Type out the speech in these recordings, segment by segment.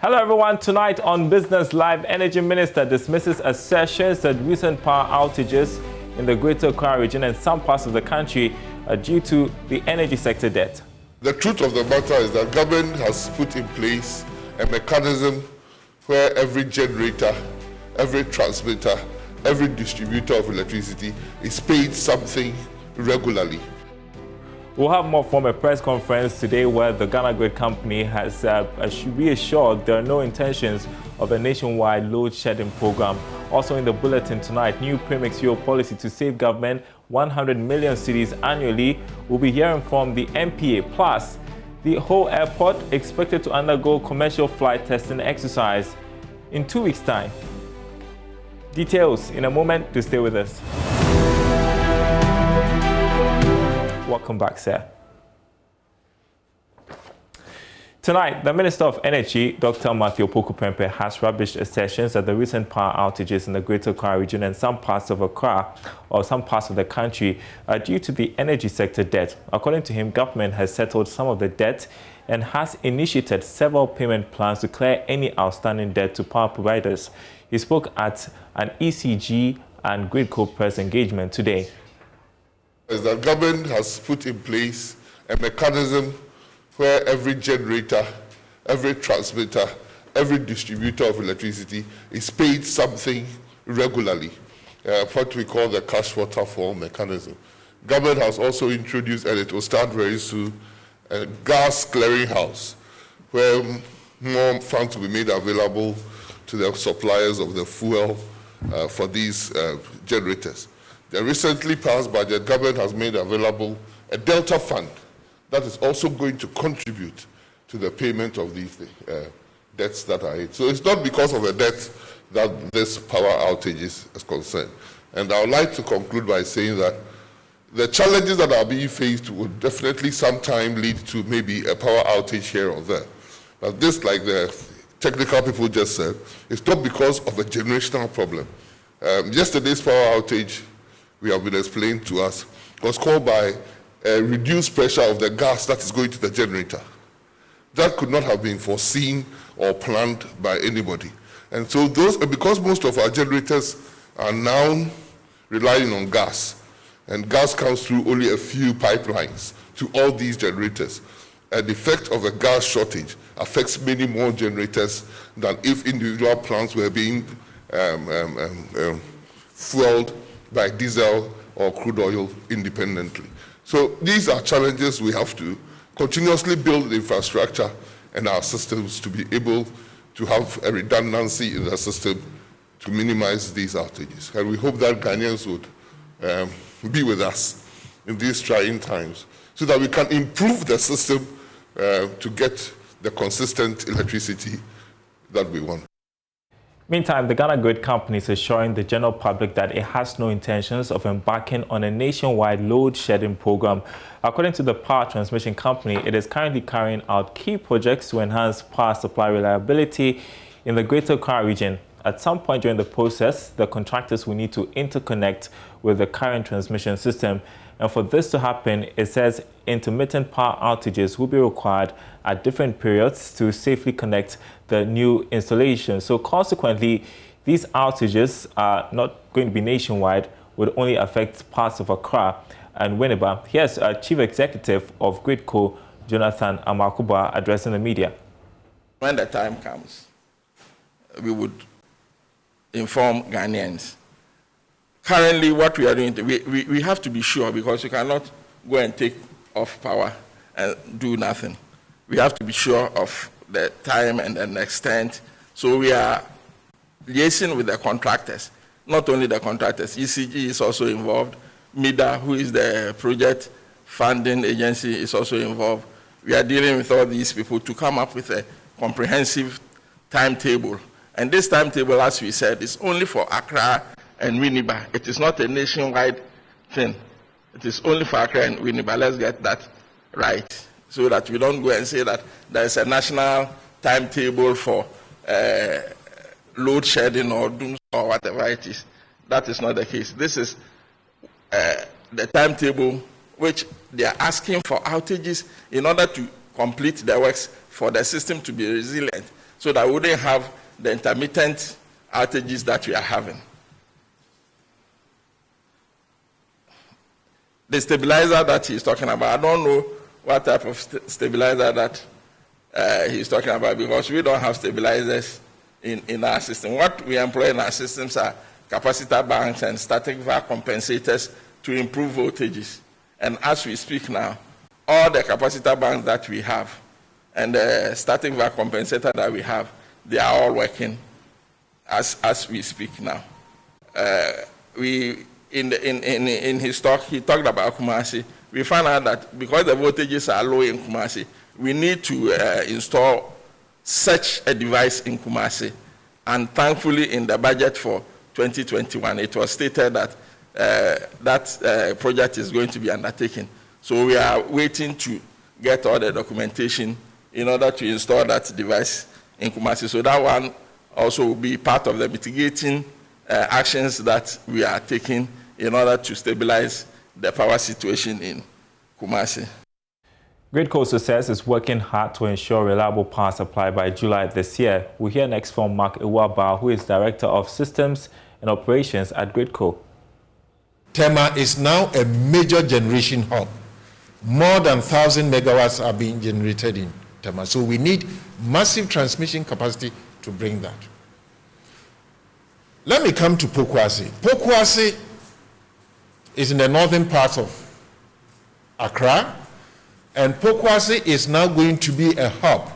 Hello everyone, tonight on Business Live, Energy Minister dismisses assertions that recent power outages in the Greater Accra region and some parts of the country are due to the energy sector debt. The truth of the matter is that government has put in place a mechanism where every generator, every transmitter, every distributor of electricity is paid something regularly. We'll have more from a press conference today where the Ghana Grid Company has reassured there are no intentions of a nationwide load shedding program. Also in the bulletin tonight, new premix fuel policy to save government 100 million cedis annually. We'll be hearing from the MPA. Plus, the whole airport expected to undergo commercial flight testing exercise in 2 weeks' time. Details in a moment. To stay with us. Welcome back, sir. Tonight, the Minister of Energy, Dr. Opoku Prempeh, has rubbished assertions that the recent power outages in the Greater Accra region and some parts of Accra or some parts of the country are due to the energy sector debt. According to him, government has settled some of the debt and has initiated several payment plans to clear any outstanding debt to power providers. He spoke at an ECG and Gridco press engagement today. Is that government has put in place a mechanism where every generator, every transmitter, every distributor of electricity is paid something regularly, what we call the cash waterfall mechanism. Government has also introduced, and it will start very soon, a gas clearinghouse where more funds will be made available to the suppliers of the fuel for these generators. The recently passed budget, government has made available a Delta Fund that is also going to contribute to the payment of these debts that are owed. So it's not because of a debt that this power outage is concerned. And I would like to conclude by saying that the challenges that are being faced will definitely sometime lead to maybe a power outage here or there. But this, like the technical people just said, is not because of a generational problem. Yesterday's power outage, we have been explained to us, was caused by a reduced pressure of the gas that is going to the generator. That could not have been foreseen or planned by anybody. And so because most of our generators are now relying on gas, and gas comes through only a few pipelines to all these generators, an effect of a gas shortage affects many more generators than if individual plants were being fueled by diesel or crude oil independently. So these are challenges we have to continuously build the infrastructure and our systems to be able to have a redundancy in the system to minimize these outages. And we hope that Ghanaians would be with us in these trying times so that we can improve the system to get the consistent electricity that we want. Meantime, the Ghana Grid Company is assuring the general public that it has no intentions of embarking on a nationwide load shedding program. According to the power transmission company, it is currently carrying out key projects to enhance power supply reliability in the Greater Accra region. At some point during the process, the contractors will need to interconnect with the current transmission system. And for this to happen, it says intermittent power outages will be required at different periods to safely connect the new installation. So consequently, these outages are not going to be nationwide, would only affect parts of Accra and Winneba. Here's Chief Executive of Gridco, Jonathan Amakuba, addressing the media. When the time comes, we would inform Ghanaians. Currently, what we are doing, we have to be sure, because you cannot go and take off power and do nothing. We have to be sure of the time and the extent. So we are liaising with the contractors. Not only the contractors, ECG is also involved. MIDA, who is the project funding agency, is also involved. We are dealing with all these people to come up with a comprehensive timetable. And this timetable, as we said, is only for Accra and Winneba. It is not a nationwide thing. It is only for Accra and Winneba. Let's get that right, so that we don't go and say that there is a national timetable for load shedding or doom or whatever it is. That is not the case. This is the timetable which they are asking for outages in order to complete the works for the system to be resilient, so that we wouldn't have the intermittent outages that we are having. The stabilizer that he's talking about, I don't know what type of stabilizer that he's talking about, because we don't have stabilizers in our system. What we employ in our systems are capacitor banks and static VAR compensators to improve voltages. And as we speak now, all the capacitor banks that we have and the static VAR compensator that we have, they are all working as we speak now. In his talk, he talked about Kumasi. We found out that because the voltages are low in Kumasi, we need to install such a device in Kumasi. And thankfully, in the budget for 2021, it was stated that that project is going to be undertaken. So we are waiting to get all the documentation in order to install that device in Kumasi. So that one also will be part of the mitigating actions that we are taking in order to stabilize the power situation in Kumasi. GridCo says it's working hard to ensure reliable power supply by July this year. We hear next from Mark Iwaba, who is Director of Systems and Operations at GridCo. Tema is now a major generation hub. More than 1,000 megawatts are being generated in Tema. So we need massive transmission capacity to bring that. Let me come to Pokuase. Pokuase is in the northern part of Accra, and Pokuase is now going to be a hub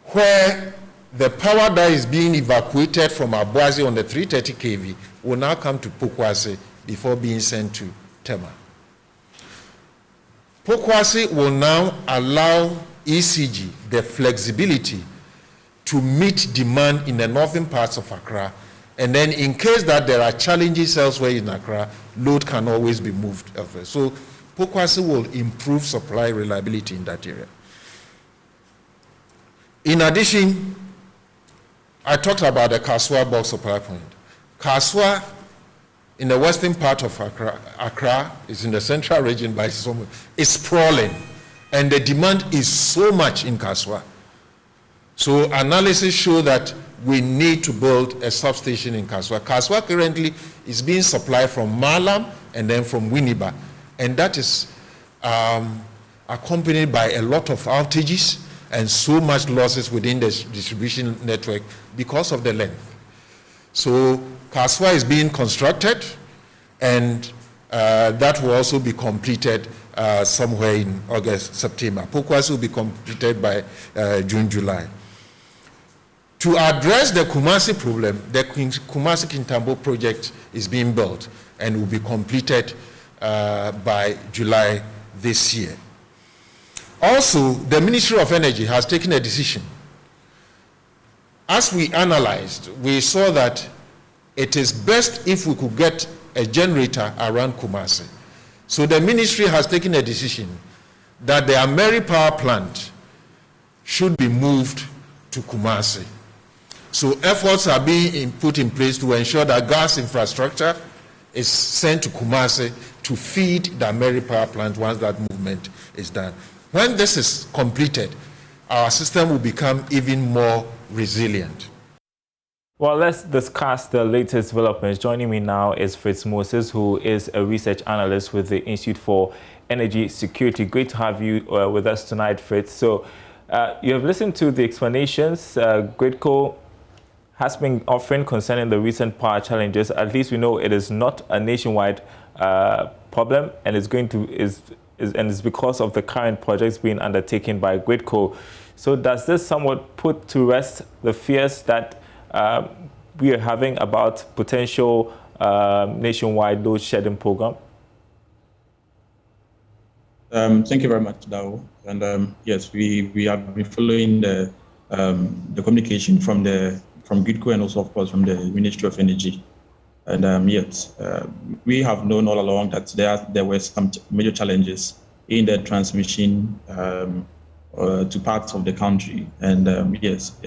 where the power that is being evacuated from Abuazi on the 330 kV will now come to Pokuase before being sent to Tema. Pokuase will now allow ECG the flexibility to meet demand in the northern parts of Accra, and then in case that there are challenges elsewhere in Accra, load can always be moved elsewhere. So Pokuase will improve supply reliability in that area. In addition, I talked about the Kaswa bulk supply point. Kaswa, in the western part of Accra is in the central region, but it's sprawling, and the demand is so much in Kaswa. So analysis show that we need to build a substation in Kaswa. Kaswa currently is being supplied from Malam and then from Winneba, and that is accompanied by a lot of outages and so much losses within the distribution network because of the length. So Kaswa is being constructed, and that will also be completed somewhere in August, September. Pokuase will be completed by June, July. To address the Kumasi problem, the Kumasi Kintambo project is being built and will be completed by July this year. Also, the Ministry of Energy has taken a decision. As we analyzed, we saw that it is best if we could get a generator around Kumasi. So the ministry has taken a decision that the Ameri power plant should be moved to Kumasi. So efforts are being put in place to ensure that gas infrastructure is sent to Kumasi to feed the Ameri power plant once that movement is done. When this is completed, our system will become even more resilient. Well, let's discuss the latest developments. Joining me now is Fritz Moses, who is a research analyst with the Institute for Energy Security. Great to have you with us tonight, Fritz. So you have listened to the explanations GridCo has been offering concerning the recent power challenges. At least we know it is not a nationwide problem, and it's it's because of the current projects being undertaken by GridCo. So does this somewhat put to rest the fears that we are having about potential nationwide load shedding program? Thank you very much, Dao. And yes, we have been following the communication from GridCo and also, of course, from the Ministry of Energy. And yes, we have known all along that there were some major challenges in the transmission to parts of the country. And yes,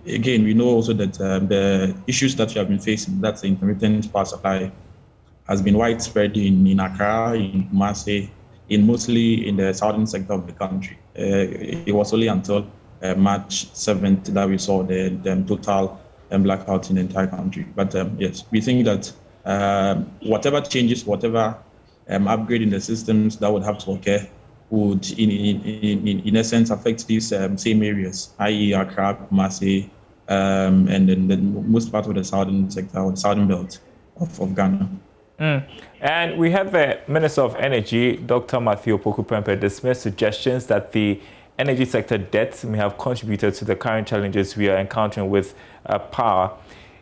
again, we know also that the issues that we have been facing, that's the intermittent power supply, has been widespread in Accra, in Kumasi, mostly in the southern sector of the country. It was only until March 7th that we saw the total blackout in the entire country. But yes, we think that whatever changes, whatever upgrade in the systems that would have to occur would, in essence, affect these same areas, i.e. Accra, Kumasi, and then the most part of the southern sector or the southern belt of Ghana. And we have the Minister of Energy, Dr. Matthew Opoku Prempeh, dismiss suggestions that the energy sector debt may have contributed to the current challenges we are encountering with power.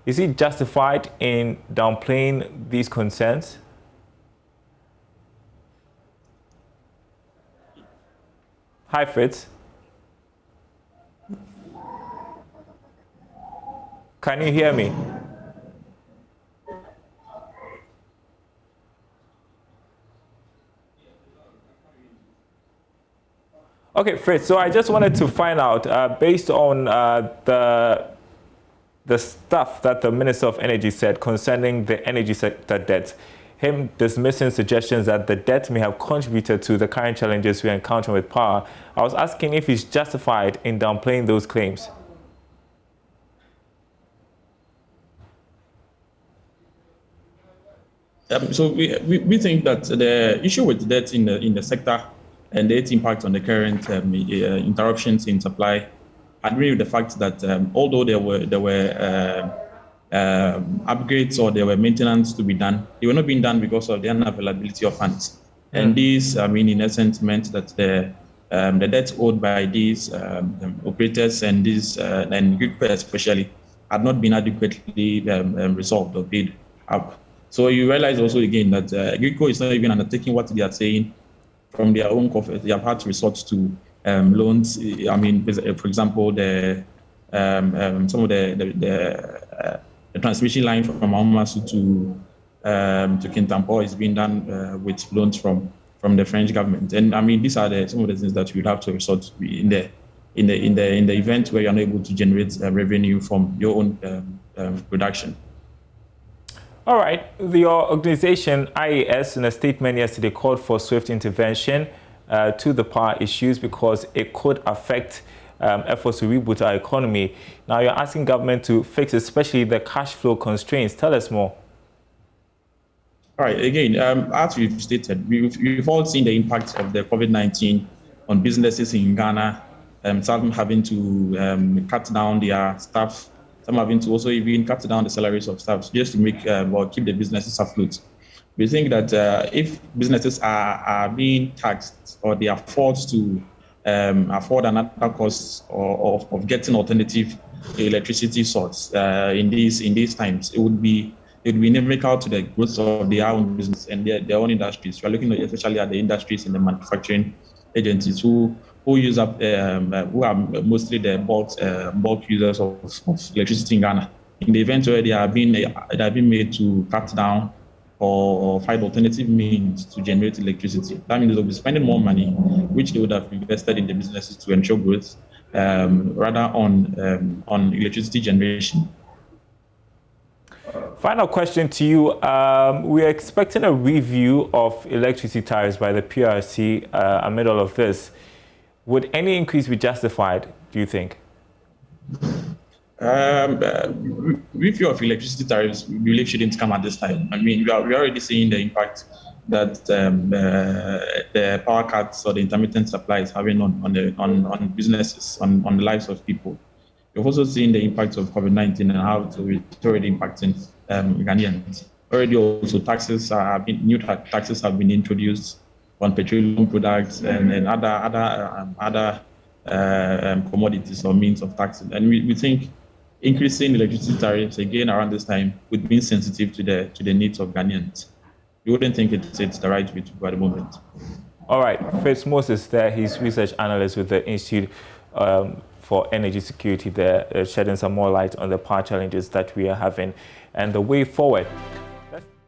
Is he justified in downplaying these concerns? Hi, Fritz. Can you hear me? Okay, Fritz, so I just wanted to find out, based on the stuff that the Minister of Energy said concerning the energy sector debt, him dismissing suggestions that the debt may have contributed to the current challenges we are encountering with power, I was asking if he's justified in downplaying those claims. So we think that the issue with debt in the sector and its impact on the current interruptions in supply, I agree with the fact that although there were upgrades or there were maintenance to be done, they were not being done because of the unavailability of funds. And these, in essence, meant that the debts owed by these operators and these and GRIDCO especially had not been adequately resolved or paid up. So you realize also again that GRIDCO is not even undertaking what they are saying from their own coffers. They have had to resort to loans. For example, some of the transmission line from Amasu to Kintampo is being done with loans from the French government. And these are some of the things that you would have to resort to in the event where you're not able to generate revenue from your own production. All right. Your organization, IAS, in a statement yesterday called for swift intervention to the power issues because it could affect efforts to reboot our economy. Now, you're asking government to fix especially the cash flow constraints. Tell us more. All right. Again, as we've stated, we've all seen the impact of the COVID-19 on businesses in Ghana, some having to cut down their staff, some having to also even cut down the salaries of staff just to make or keep the businesses afloat. We think that if businesses are being taxed or they are forced to afford another cost of getting alternative electricity source in these times, it would be inimical to the growth of their own business and their own industries. We are looking especially at the industries and the manufacturing agencies who use up who are mostly the bulk users of electricity in Ghana. In the event where they are being made to cut down or find alternative means to generate electricity, that means they'll be spending more money, which they would have invested in the businesses to ensure growth, rather on electricity generation. Final question to you. We're expecting a review of electricity tariffs by the PRC amid all of this. Would any increase be justified, do you think? Review of electricity tariffs, we believe, shouldn't come at this time. We are already seeing the impact that the power cuts or the intermittent supply is having on businesses, on the lives of people. We've also seen the impact of COVID-19 and how it's already impacting Ghanaians. Already also new taxes have been introduced on petroleum products and other commodities or means of taxing. And we think increasing electricity tariffs again around this time would be insensitive to the needs of Ghanaians. We wouldn't think it's the right way to go at the moment. All right, Fritz Moses there, he's research analyst with the Institute for Energy Security there, shedding some more light on the power challenges that we are having and the way forward.